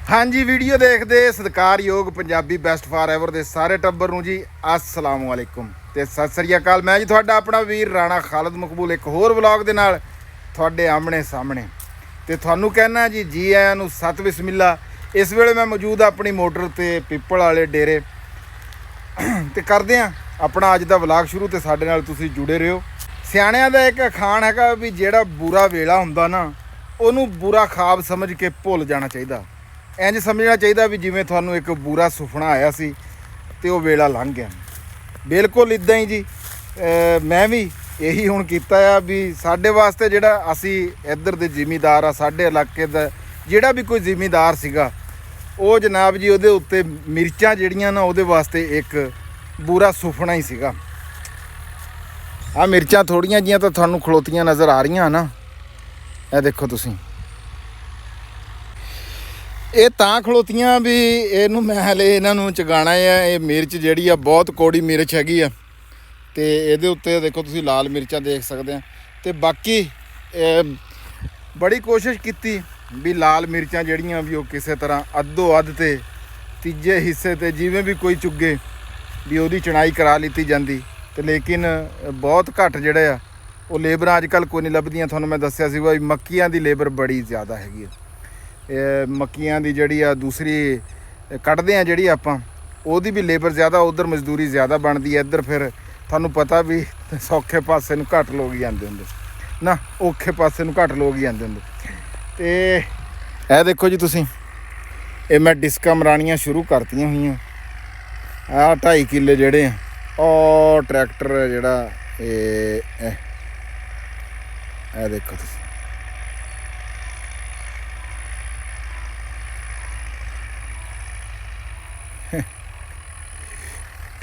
हाँ जी, वीडियो देखते सत्कारयोग पंजाबी बेस्ट फॉर एवर दे सारे टब्बर नूं जी अस्सलाम वालेकुम ते सत श्री अकाल। मैं जी तुहाडा अपना वीर राणा खालिद मकबूल एक होर व्लॉग दे नाल तुहाडे आमने सामने ते तुहानूं कहना जी जी आयां नूं सत बिस्मिल्ला। इस वेले मैं मौजूद अपनी मोटर ते पिपल वाले डेरे ते करदे आं अपना अज दा व्लॉग शुरू ते साडे नाल तुसीं जुड़े रहियो। सियाणिਆਂ ਦਾ एक अखाण हैगा भी ਜਿਹੜਾ बुरा वेला हुंदा ना ਉਹਨੂੰ बुरा खाब समझ के भुੱਲ जाना चाहिदा। इंज समझना चाहिए भी जिमें थानू एक बुरा सुपना आया सी ते वो वेला लंघ गया। बिल्कुल इदां ही जी मैं भी यही हुण कीता आ भी साडे वास्ते जिहड़ा असी इधर दे जिमीदार आ साडे इलाके दा जिहड़ा भी कोई जिमीदार सीगा वो जनाब जी उहदे उत्ते मिर्चां जिहड़ियां ना उहदे वास्ते एक बुरा सुपना ही सीगा। आ मिर्चां थोड़ियां जिहियां तां थानू खलोतियां नज़र आ रहीआं ना, ये देखो तुसीं ਇਹ ਤਾਂ ਖਲੋਤੀਆਂ ਵੀ ਇਹਨੂੰ ਮੈਂ ਹਲੇ ਇਹਨਾਂ ਨੂੰ ਚਗਾਣਾ ਹੈ। ਇਹ ਮਿਰਚ ਜਿਹੜੀ ਆ ਬਹੁਤ ਕੌੜੀ ਮਿਰਚ ਹੈਗੀ ਆ ਤੇ ਇਹਦੇ ਉੱਤੇ ਦੇਖੋ ਤੁਸੀਂ ਲਾਲ ਮਿਰਚਾਂ ਦੇਖ ਸਕਦੇ ਆ ਤੇ ਬਾਕੀ ਬੜੀ ਕੋਸ਼ਿਸ਼ ਕੀਤੀ ਵੀ ਲਾਲ ਮਿਰਚਾਂ ਜਿਹੜੀਆਂ ਵੀ ਉਹ ਕਿਸੇ ਤਰ੍ਹਾਂ ਅੱਧੋ ਅੱਧ ਤੇ ਤੀਜੇ ਹਿੱਸੇ ਤੇ ਜਿਵੇਂ ਵੀ ਕੋਈ ਚੁੱਗੇ ਵੀ ਉਹਦੀ ਚਣਾਈ ਕਰਾ ਲਿੱਤੀ ਜਾਂਦੀ ਤੇ ਲੇਕਿਨ ਬਹੁਤ ਘੱਟ ਜਿਹੜੇ ਆ ਉਹ ਲੇਬਰਾਂ ਅੱਜ ਕੱਲ੍ਹ ਕੋਈ ਨਹੀਂ ਲੱਭਦੀਆਂ। ਤੁਹਾਨੂੰ ਮੈਂ ਦੱਸਿਆ ਸੀ ਵੀ ਮੱਕੀਆਂ ਦੀ ਲੇਬਰ ਬੜੀ ਜ਼ਿਆਦਾ ਹੈਗੀ ਆ। ਮੱਕੀਆਂ ਦੀ ਜਿਹੜੀ ਆ ਦੂਸਰੀ ਕੱਢਦੇ ਆ ਜਿਹੜੀ ਆਪਾਂ ਉਹਦੀ ਵੀ ਲੇਬਰ ਜ਼ਿਆਦਾ, ਉਧਰ ਮਜ਼ਦੂਰੀ ਜ਼ਿਆਦਾ ਬਣਦੀ ਹੈ। ਇੱਧਰ ਫਿਰ ਤੁਹਾਨੂੰ ਪਤਾ ਵੀ ਸੌਖੇ ਪਾਸੇ ਨੂੰ ਘੱਟ ਲੋਕ ਹੀ ਆਉਂਦੇ ਹੁੰਦੇ ਨਾ, ਔਖੇ ਪਾਸੇ ਨੂੰ ਘੱਟ ਲੋਕ ਹੀ ਆਉਂਦੇ ਹੁੰਦੇ। ਤੇ ਇਹ ਦੇਖੋ ਜੀ ਤੁਸੀਂ, ਇਹ ਮੈਂ ਡਿਸਕਾਂ ਮਰਾਣੀਆਂ ਸ਼ੁਰੂ ਕਰਤੀਆਂ ਹੋਈਆਂ। ਆਹ 2.5 ਕਿੱਲੇ ਜਿਹੜੇ ਆ ਉਹ ਟਰੈਕਟਰ ਜਿਹੜਾ ਇਹ ਦੇਖੋ ਤੁਸੀਂ,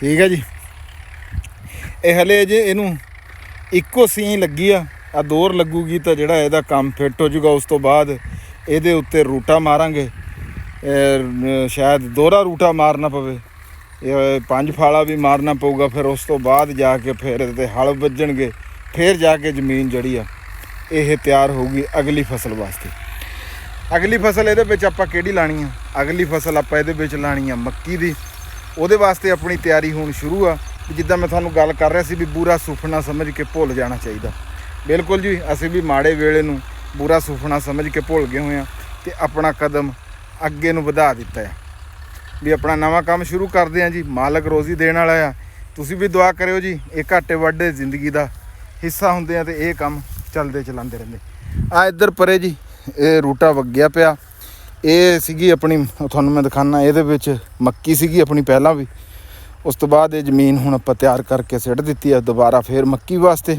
ठीक है जी। ये हले जे इनू इक्को सीं लगी आ दोर लगूगी तो जिहड़ा इहदा काम फिट हो जूगा। उस तो बाद इहदे उत्ते रूटा मारांगे, शायद दोहरा रूटा मारना पवे, 5 फाला भी मारना पऊगा। फिर उस तो बाद जाके फिर इहदे हल वज्जणगे, फिर जाके जमीन जिहड़ी आ इह तैयार होगी अगली फसल वास्ते। अगली फसल इहदे विच आपां किहड़ी लाणी आ, अगली फसल आपां इहदे विच लाणी आ मक्की दी। ਉਹਦੇ ਵਾਸਤੇ ਆਪਣੀ ਤਿਆਰੀ ਹੁਣ ਸ਼ੁਰੂ ਆ। ਜਿੱਦਾਂ ਮੈਂ ਤੁਹਾਨੂੰ ਗੱਲ ਕਰ ਰਿਹਾ ਸੀ ਵੀ ਬੁਰਾ ਸੁਪਨਾ ਸਮਝ ਕੇ ਭੁੱਲ ਜਾਣਾ ਚਾਹੀਦਾ। ਬਿਲਕੁਲ ਜੀ, ਅਸੀਂ ਵੀ ਮਾੜੇ ਵੇਲੇ ਨੂੰ ਬੁਰਾ ਸੁਪਨਾ ਸਮਝ ਕੇ ਭੁੱਲ ਗਏ ਹੋਏ ਆ ਤੇ ਆਪਣਾ ਕਦਮ ਅੱਗੇ ਨੂੰ ਵਧਾ ਦਿੱਤਾ ਆ ਵੀ ਆਪਣਾ ਨਵਾਂ ਕੰਮ ਸ਼ੁਰੂ ਕਰਦੇ ਆ ਜੀ। ਮਾਲਕ ਰੋਜ਼ੀ ਦੇਣ ਵਾਲਾ ਆ। ਤੁਸੀਂ ਵੀ ਦੁਆ ਕਰਿਓ ਜੀ। ਇਹ ਘਾਟੇ ਵਾਢੇ ਜ਼ਿੰਦਗੀ ਦਾ ਹਿੱਸਾ ਹੁੰਦੇ ਆ ਤੇ ਇਹ ਕੰਮ ਚੱਲਦੇ ਚਲਾਉਂਦੇ ਰਹਿੰਦੇ। ਆ ਇੱਧਰ ਪਰੇ ਜੀ ਇਹ ਰੂਟਾ ਵਗਿਆ ਪਿਆ। ਇਹ ਸੀਗੀ ਆਪਣੀ, ਤੁਹਾਨੂੰ ਮੈਂ ਦਿਖਾਣਾ, ਇਹਦੇ ਵਿੱਚ ਮੱਕੀ ਸੀਗੀ ਆਪਣੀ ਪਹਿਲਾਂ ਵੀ। ਉਸ ਤੋਂ ਬਾਅਦ ਇਹ ਜ਼ਮੀਨ ਹੁਣ ਆਪਾਂ ਤਿਆਰ ਕਰਕੇ ਸਿੱਟ ਦਿੱਤੀ ਆ ਦੁਬਾਰਾ ਫਿਰ ਮੱਕੀ ਵਾਸਤੇ।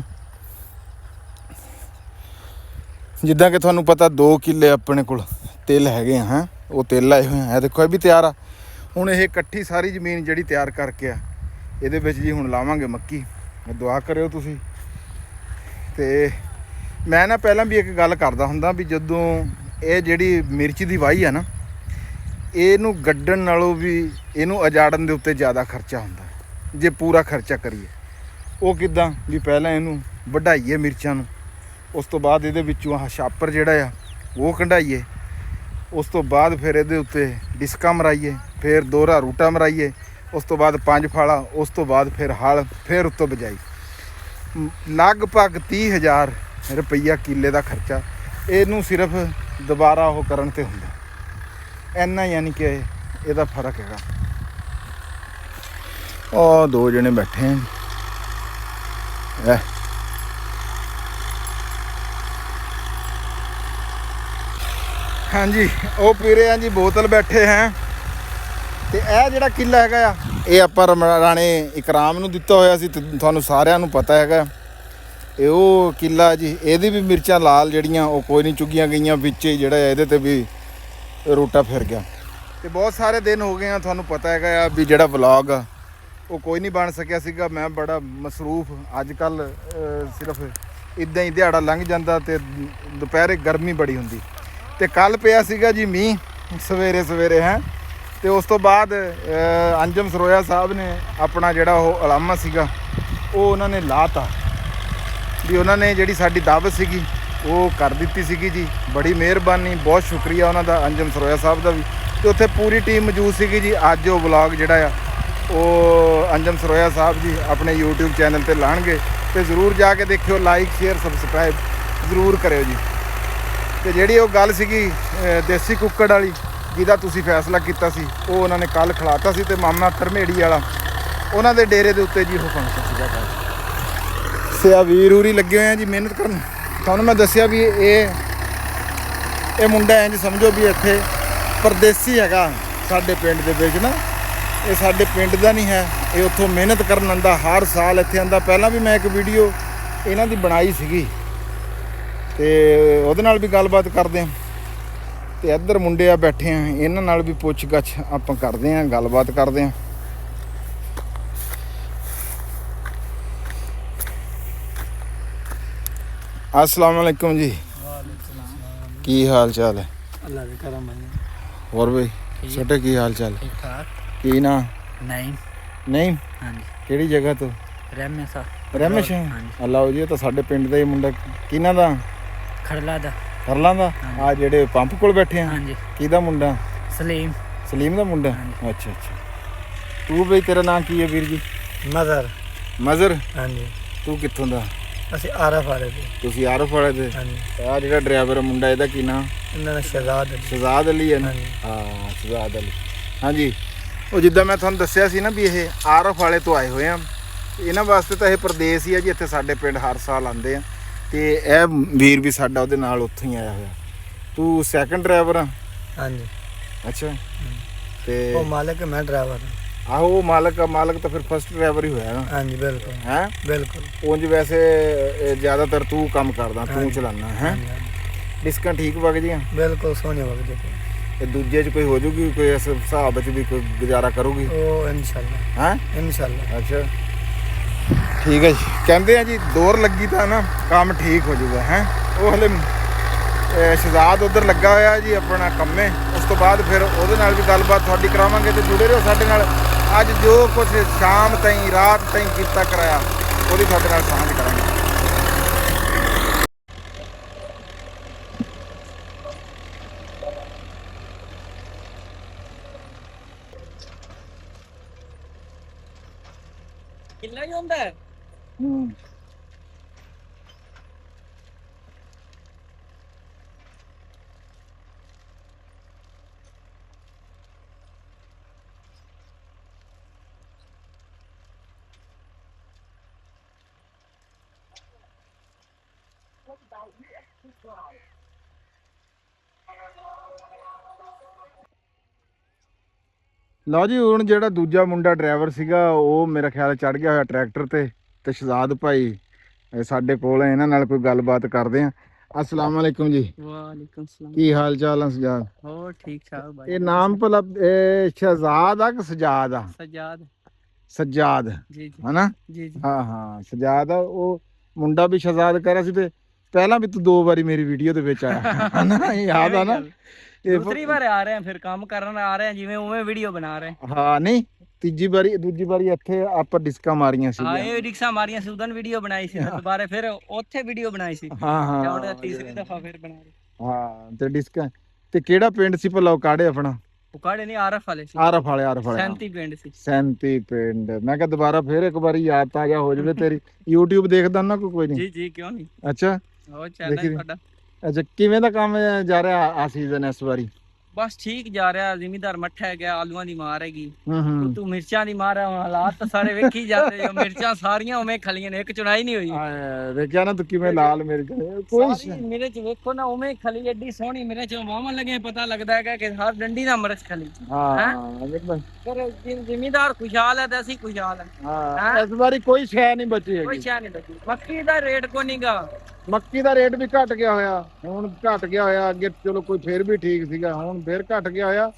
ਜਿੱਦਾਂ ਕਿ ਤੁਹਾਨੂੰ ਪਤਾ 2 ਕਿੱਲੇ ਆਪਣੇ ਕੋਲ ਤਿਲ ਹੈਗੇ ਆ, ਹੈਂ ਉਹ ਤਿਲ ਆਏ ਹੋਏ ਆ। ਇਹ ਦੇਖੋ ਇਹ ਵੀ ਤਿਆਰ ਆ। ਹੁਣ ਇਹ ਇਕੱਠੀ ਸਾਰੀ ਜ਼ਮੀਨ ਜਿਹੜੀ ਤਿਆਰ ਕਰਕੇ ਆ ਇਹਦੇ ਵਿੱਚ ਜੀ ਹੁਣ ਲਾਵਾਂਗੇ ਮੱਕੀ। ਦੁਆ ਕਰਿਓ ਤੁਸੀਂ। ਤੇ ਮੈਂ ਨਾ ਪਹਿਲਾਂ ਵੀ ਇੱਕ ਗੱਲ ਕਰਦਾ ਹੁੰਦਾ ਵੀ ਜਦੋਂ ਇਹ ਜਿਹੜੀ ਮਿਰਚ ਦੀ ਵਾਹੀ ਆ ਨਾ ਇਹਨੂੰ ਗੱਡਣ ਨਾਲੋਂ ਵੀ ਇਹਨੂੰ ਉਜਾੜਨ ਦੇ ਉੱਤੇ ਜ਼ਿਆਦਾ ਖਰਚਾ ਹੁੰਦਾ ਜੇ ਪੂਰਾ ਖਰਚਾ ਕਰੀਏ। ਉਹ ਕਿੱਦਾਂ ਵੀ ਪਹਿਲਾਂ ਇਹਨੂੰ ਵਢਾਈਏ ਮਿਰਚਾਂ ਨੂੰ, ਉਸ ਤੋਂ ਬਾਅਦ ਇਹਦੇ ਵਿੱਚੋਂ ਆਹ ਛਾਪਰ ਜਿਹੜਾ ਆ ਉਹ ਕਢਾਈਏ, ਉਸ ਤੋਂ ਬਾਅਦ ਫਿਰ ਇਹਦੇ ਉੱਤੇ ਡਿਸਕਾਂ ਮਰਾਈਏ, ਫਿਰ ਦੋਹਰਾ ਰੂਟਾ ਮਰਾਈਏ, ਉਸ ਤੋਂ ਬਾਅਦ 5 ਫਾਲਾ, ਉਸ ਤੋਂ ਬਾਅਦ ਫਿਰ ਹਲ, ਫਿਰ ਉੱਤੋਂ ਬਿਜਾਈ। ਲਗਭਗ 30,000 ਰੁਪਈਆ ਕਿੱਲੇ ਦਾ ਖਰਚਾ ਇਹਨੂੰ ਸਿਰਫ ਦੁਬਾਰਾ ਉਹ ਕਰਨ ਤੇ ਹੁੰਦਾ ਇੰਨਾ, ਯਾਨੀ ਕਿ ਇਹਦਾ ਫਰਕ ਹੈਗਾ। ਉਹ 2 ਜਣੇ ਬੈਠੇ ਆ। हाँ जी, ਉਹ ਪੀ ਰਹੇ ਆ ਜੀ ਬੋਤਲ ਬੈਠੇ ਹੈ। ਤੇ ਇਹ ਜਿਹੜਾ ਕਿੱਲਾ ਹੈਗਾ ਆ ਇਹ ਆਪਾਂ ਰਾਣੇ ਇਕਰਾਮ ਨੂੰ ਦਿੱਤਾ ਹੋਇਆ ਸੀ ਤੇ ਤੁਹਾਨੂੰ ਸਾਰਿਆਂ ਨੂੰ ਪਤਾ ਹੈਗਾ ਇਹ ਉਹ ਕਿੱਲਾ ਜੀ। ਇਹਦੀ ਵੀ ਮਿਰਚਾਂ ਲਾਲ ਜਿਹੜੀਆਂ ਉਹ ਕੋਈ ਨਹੀਂ ਚੁੱਗੀਆਂ ਗਈਆਂ, ਵਿੱਚ ਹੀ ਜਿਹੜਾ ਇਹਦੇ ਤੇ ਵੀ ਰੋਟਾ ਫਿਰ ਗਿਆ। ਤੇ ਬਹੁਤ ਸਾਰੇ ਦਿਨ ਹੋ ਗਏ ਆ, ਤੁਹਾਨੂੰ ਪਤਾ ਹੈਗਾ ਆ ਵੀ ਜਿਹੜਾ ਵਲੌਗ ਆ ਉਹ ਕੋਈ ਨਹੀਂ ਬਣ ਸਕਿਆ ਸੀਗਾ। ਮੈਂ ਬੜਾ ਮਸਰੂਫ ਅੱਜ ਕੱਲ੍ਹ, ਸਿਰਫ ਇੱਦਾਂ ਹੀ ਦਿਹਾੜਾ ਲੰਘ ਜਾਂਦਾ ਤੇ ਦੁਪਹਿਰੇ ਗਰਮੀ ਬੜੀ ਹੁੰਦੀ। ਤੇ ਕੱਲ੍ਹ ਪਿਆ ਸੀਗਾ ਜੀ ਮੀਂਹ ਸਵੇਰੇ ਸਵੇਰੇ ਹੈ। ਤੇ ਉਸ ਤੋਂ ਬਾਅਦ ਅੰਜਮ ਸਰੋਇਆ ਸਾਹਿਬ ਨੇ ਆਪਣਾ ਜਿਹੜਾ ਉਹ ਅਲਾਮਾ ਸੀਗਾ ਉਹ ਉਹਨਾਂ ਨੇ ਲਾਤਾ ਵੀ ਉਹਨਾਂ ਨੇ ਜਿਹੜੀ ਸਾਡੀ ਦਾਵਤ ਸੀਗੀ ਉਹ ਕਰ ਦਿੱਤੀ ਸੀਗੀ ਜੀ। ਬੜੀ ਮਿਹਰਬਾਨੀ, ਬਹੁਤ ਸ਼ੁਕਰੀਆ ਉਹਨਾਂ ਦਾ, ਅੰਜਮ ਸਰੋਇਆ ਸਾਹਿਬ ਦਾ ਵੀ, ਤੇ ਉੱਥੇ ਪੂਰੀ ਟੀਮ ਮੌਜੂਦ ਸੀਗੀ ਜੀ। ਅੱਜ ਉਹ ਵਲੌਗ ਜਿਹੜਾ ਆ ਉਹ ਅੰਜਮ ਸਰੋਇਆ ਸਾਹਿਬ ਜੀ ਆਪਣੇ YouTube ਚੈਨਲ ਤੇ ਲਾਣਗੇ, ਤੇ ਜ਼ਰੂਰ ਜਾ ਕੇ ਦੇਖਿਓ, ਲਾਈਕ ਸ਼ੇਅਰ ਸਬਸਕ੍ਰਾਈਬ ਜ਼ਰੂਰ ਕਰਿਓ ਜੀ। ਤੇ ਜਿਹੜੀ ਉਹ ਗੱਲ ਸੀਗੀ ਦੇਸੀ ਕੁੱਕੜ ਵਾਲੀ ਜਿਹਦਾ ਤੁਸੀਂ ਫੈਸਲਾ ਕੀਤਾ ਸੀ, ਉਹ ਉਹਨਾਂ ਨੇ ਕੱਲ ਖਿਲਾਤਾ ਸੀ, ਤੇ ਮਾਮਾ ਧਰਮੇੜੀ ਵਾਲਾ ਉਹਨਾਂ ਦੇ ਡੇਰੇ ਦੇ ਉੱਤੇ ਜੀ ਉਹ ਫੰਕਸ਼ਨ ਸੀਗਾ ਕੱਲ੍ਹ। ਸਿਆ ਵੀਰ ਉਰੀ ਲੱਗੇ ਹੋਏ ਆ ਜੀ ਮਿਹਨਤ ਕਰਨ। ਤੁਹਾਨੂੰ ਮੈਂ ਦੱਸਿਆ ਵੀ ਇਹ ਮੁੰਡਾ ਇੰਝ ਸਮਝੋ ਵੀ ਇੱਥੇ ਪਰਦੇਸੀ ਹੈਗਾ ਸਾਡੇ ਪਿੰਡ ਦੇ ਵਿੱਚ ਨਾ। ਇਹ ਸਾਡੇ ਪਿੰਡ ਦਾ ਨਹੀਂ ਹੈ, ਇਹ ਉੱਥੋਂ ਮਿਹਨਤ ਕਰਨ ਆਉਂਦਾ, ਹਰ ਸਾਲ ਇੱਥੇ ਆਉਂਦਾ। ਪਹਿਲਾਂ ਵੀ ਮੈਂ ਇੱਕ ਵੀਡੀਓ ਇਹਨਾਂ ਦੀ ਬਣਾਈ ਸੀਗੀ, ਤੇ ਉਹਦੇ ਨਾਲ ਵੀ ਗੱਲਬਾਤ ਕਰਦੇ ਹਾਂ। ਤੇ ਇੱਧਰ ਮੁੰਡੇ ਆ ਬੈਠੇ ਆ, ਇਹਨਾਂ ਨਾਲ ਵੀ ਪੁੱਛ ਗੱਛ ਆਪਾਂ ਕਰਦੇ ਹਾਂ, ਗੱਲਬਾਤ ਕਰਦੇ ਹਾਂ। अस्सलाम वालेकुम जी। की हाल चाल है? अल्लाह दे करम है। और भाई छोटे की हाल चाल? ठीक ठाक। की ना? नहीं नहीं। हाँ जी। ਕਿਹੜੀ ਜਗ੍ਹਾ ਤੋਂ? ਰਹਿਮੇਸਾ। ਰਹਿਮੇਸ਼? ਅੱਲਾਹ ਜੀ, ਤਾਂ ਸਾਡੇ ਪਿੰਡ ਦਾ ਹੀ ਮੁੰਡਾ। ਕਿਹਨਾਂ ਦਾ? ਖੜਲਾ ਦਾ। ਖਰਲਾਂ ਦਾ? ਆ ਜਿਹੜੇ ਪੰਪ ਕੋਲ ਬੈਠੇ ਆ? ਹਾਂਜੀ। ਕਿਹਦਾ ਮੁੰਡਾ? ਸਲੀਮ। ਸਲੀਮ ਦਾ ਮੁੰਡਾ? ਅੱਛਾ ਅੱਛਾ। ਤੂੰ ਬਈ ਤੇਰਾ ਨਾਂ ਕੀ ਹੈ ਵੀਰ ਜੀ? ਮਜ਼ਰ। ਮਜ਼ਰ? ਹਾਂਜੀ। ਤੂੰ ਕਿੱਥੋਂ ਦਾ? ਅਸੀਂ ਆਰਫ ਵਾਲੇ ਦੇ। ਤੁਸੀਂ ਆਰਫ ਵਾਲੇ ਦੇ? ਹਾਂਜੀ। ਆ ਜਿਹੜਾ ਡਰਾਈਵਰ ਮੁੰਡਾ ਇਹਦਾ ਕੀ ਨਾਂ? ਇਹਨਾਂ ਦਾ ਸ਼ਹਜ਼ਾਦ ਅਲੀ। ਸ਼ਹਜ਼ਾਦ ਅਲੀ ਹੈ ਨਾ? ਹਾਂ ਸ਼ਹਜ਼ਾਦ ਅਲੀ। ਹਾਂਜੀ। ਉਹ ਜਿੱਦਾਂ ਮੈਂ ਤੁਹਾਨੂੰ ਦੱਸਿਆ ਸੀ ਨਾ ਵੀ ਇਹ ਆਰਫ ਵਾਲੇ ਤੋਂ ਆਏ ਹੋਏ ਆ। ਇਹਨਾਂ ਵਾਸਤੇ ਤਾਂ ਇਹ ਪ੍ਰਦੇਸ਼ ਹੀ ਆ ਜੀ, ਇੱਥੇ ਸਾਡੇ ਪਿੰਡ ਹਰ ਸਾਲ ਆਉਂਦੇ ਆ। ਤੇ ਇਹ ਵੀਰ ਵੀ ਸਾਡਾ ਉਹਦੇ ਨਾਲ ਉੱਥੋਂ ਹੀ ਆਇਆ ਹੋਇਆ। ਤੂੰ ਸੈਕੰਡ ਡਰਾਈਵਰ ਆ? ਹਾਂਜੀ। ਅੱਛਾ। ਤੇ ਉਹ ਮਾਲਕ ਮੈਂ ਡਰਾਈਵਰ। ਆਹੋ ਉਹ ਮਾਲਕ ਤਾਂ ਫਿਰ ਫਸਟ ਡਰਾਈਵਰ ਹੀ ਹੋਇਆ ਨਾ? ਹਾਂਜੀ ਬਿਲਕੁਲ। ਹੈ ਬਿਲਕੁਲ। ਉਂਝ ਵੈਸੇ ਜ਼ਿਆਦਾਤਰ ਤੂੰ ਕੰਮ ਕਰਦਾ, ਤੂੰ ਚਲਾਉਣਾ ਹੈ? ਡਿਸਕਾਂ ਠੀਕ ਵਗ ਜੀਆਂ? ਬਿਲਕੁਲ ਸੋਹਣੇ ਵਗ ਜੇ। ਤੇ ਦੂਜੇ 'ਚ ਕੋਈ ਹੋ ਜੂਗੀ, ਕੋਈ ਇਸ ਹਿਸਾਬ ਵਿੱਚ ਵੀ ਕੋਈ ਗੁਜ਼ਾਰਾ ਕਰੂਗੀ? ਉਹ ਇਨਸ਼ਾਅੱਲਾ। ਹੈ ਇਨਸ਼ਾਅੱਲਾ। ਅੱਛਾ ਠੀਕ ਹੈ ਜੀ। ਕਹਿੰਦੇ ਆ ਜੀ ਦੌਰ ਲੱਗੀ ਤਾਂ ਨਾ ਕੰਮ ਠੀਕ ਹੋ ਜਾਊਗਾ। ਹੈ ਉਹ ਹਲੇ ਸ਼ਹਜ਼ਾਦ ਉਧਰ ਲੱਗਾ ਹੋਇਆ ਜੀ ਆਪਣਾ ਕੰਮੇ। ਉਸ ਤੋਂ ਬਾਅਦ ਫਿਰ ਉਹਦੇ ਨਾਲ ਵੀ ਗੱਲਬਾਤ ਤੁਹਾਡੀ ਕਰਾਵਾਂਗੇ, ਤੇ ਜੁੜੇ ਰਹੋ ਸਾਡੇ ਨਾਲ। ਅੱਜ ਜੋ ਕੁਝ ਸ਼ਾਮ ਤਾਈਂ ਰਾਤ ਤਾਈਂ ਕੀਤਾ ਕਰਾਇਆ ਉਹਦੀ ਤੁਹਾਡੇ ਨਾਲ ਸਾਂਝ ਕਰਾਂਗੇ। ਕਿੰਨਾ ਹੀ ਹੁੰਦਾ ਹੈ? ਲਓ ਜੀ, ਹੁਣ ਜਿਹੜਾ ਦੂਜਾ ਮੁੰਡਾ ਡਰਾਈਵਰ ਸੀਗਾ ਉਹ ਮੇਰਾ ਖਿਆਲ ਚੜ ਗਿਆ ਹੋਇਆ ਟਰੈਕਟਰ ਤੇ ਸ਼ਹਜ਼ਾਦ ਭਾਈ ਸਾਡੇ ਕੋਲ ਹੈ, ਇਹਨਾਂ ਨਾਲ ਕੋਈ ਗੱਲਬਾਤ ਕਰਦੇ ਆ। अस्सलाम वालेकुम जी। वालेकुम सलाम। की हाल चाल है सजाद? हो ठीक ठाक भाई। ये नाम भला शहजाद आ कि सजाद आ? सजाद। सजाद जी जी। है ना? जी जी। हाँ हाँ सजाद आ। वो मुंडा भी शहजाद कह रहा सी, ते पहला भी तू 2 बारी मेरी वीडियो दे विच आया है ना? याद आ ना? दूसरी बार आ रहे हैं, फिर काम करने आ रहे हैं, जिवें उवें वीडियो बना रहे हैं। हाँ नहीं ਤੀਜੀ ਦੂਜੀ ਵਾਰੀ ਇੱਥੇ ਆਪਾਂ ਡਿਸਕਾਂ ਮਾਰੀਆਂ ਸੀ। ਹਾਂ ਇਹ ਰਿਕਸ਼ਾ ਮਾਰੀਆਂ ਸੀ, ਉਦੋਂ ਵੀਡੀਓ ਬਣਾਈ ਸੀ, ਦੁਬਾਰਾ ਫਿਰ ਉੱਥੇ ਵੀਡੀਓ ਬਣਾਈ ਸੀ। ਹਾਂ ਹਾਂ ਹੁਣ ਤੀਸਰੀ ਦਫਾ ਫਿਰ ਬਣਾ ਰਹੇ। ਹਾਂ ਤੇ ਡਿਸਕਾਂ ਤੇ ਕਿਹੜਾ ਪਿੰਡ ਸੀ ਭਲਾ ਉਕਾੜੇ ਆਪਣਾ? ਉਕਾੜੇ ਨਹੀਂ ਆਰਫ ਵਾਲੇ ਸੀ। ਆਰਫ ਵਾਲੇ 37 ਪਿੰਡ ਸੀ। 37 ਪਿੰਡ। ਮੈਂ ਕਿਹਾ ਦੁਬਾਰਾ ਫਿਰ ਇੱਕ ਵਾਰੀ ਯਾਦ ਤਾਜ਼ਾ ਹੋ ਜਾਵੇ ਤੇਰੀ। YouTube ਦੇਖਦਾ ਨਾ ਕੋਈ ਨਹੀਂ? ਜੀ ਜੀ ਕਿਉਂ ਨਹੀਂ। ਅੱਛਾ ਉਹ ਚੈਨਲ ਤੁਹਾਡਾ। ਅੱਛਾ ਕਿਵੇਂ ਦਾ ਕੰਮ ਜਾ ਰਿਹਾ ਆ ਸੀਜ਼ਨ ਇਸ ਵਾਰੀ? ਬਸ ਠੀਕ ਜਾ ਰਿਹਾ। ਜ਼ਿਮੀਦਾਰ ਮੱਠਾ ਹੈ ਗਿਆ, ਆਲੂਆਂ ਦੀ ਮਾਰ ਹੈਗੀ, ਤੂੰ ਮਿਰਚਾਂ ਦੀ ਮਾਰ ਹੈ। ਹਾਲਾਤ ਤਾਂ ਸਾਰੇ ਵੇਖੀ ਜਾਂਦੇ ਜੋ, ਮਿਰਚਾਂ ਸਾਰੀਆਂ ਉਵੇਂ ਖਲੀਆਂ ਨੇ, ਇੱਕ ਚੁਣਾਈ ਨਹੀਂ ਹੋਈ। ਦੇਖਿਆ ਨਾ ਤੂੰ ਕਿਵੇਂ ਲਾਲ ਮਿਰਚ ਕੋਈ ਮੇਰੇ ਚ ਵੇਖੋ ਨਾ ਉਵੇਂ ਖਲੀ, ਐਡੀ ਸੋਹਣੀ ਮਿਰਚ ਵਾਹਣ ਲੱਗੇ ਪਤਾ ਲੱਗਦਾ ਹੈਗਾ ਕਿ ਹਰ ਡੰਡੀ ਦਾ ਮਿਰਚ ਖਲੀ। ਹਾਂ ਪਰ ਜ਼ਿਮੀਦਾਰ ਖੁਸ਼ਹਾਲ ਹੈ ਤੇ ਅਸੀਂ ਖੁਸ਼ਹਾਲ ਹਾਂ। ਇਸ ਵਾਰੀ ਕੋਈ ਸ਼ੈ ਨਹੀਂ ਬਚੀ ਹੈਗੀ। ਕੋਈ ਸ਼ੈ ਨਹੀਂ ਬਚੀ। ਮੱਕੀ ਦਾ ਰੇਟ ਕੋ ਨਹੀਂਗਾ। ਮੱਕੀ ਦਾ ਰੇਟ ਵੀ ਘਟ ਗਿਆ ਹੋਇਆ, ਹੁਣ ਘਟ ਗਿਆ ਹੋਇਆ। ਅੱਗੇ ਚਲੋ ਕੋਈ ਫੇਰ ਵੀ ਠੀਕ ਸੀਗਾ, ਹੁਣ ਫੇਰ ਘਟ ਗਿਆ ਹੋਇਆ।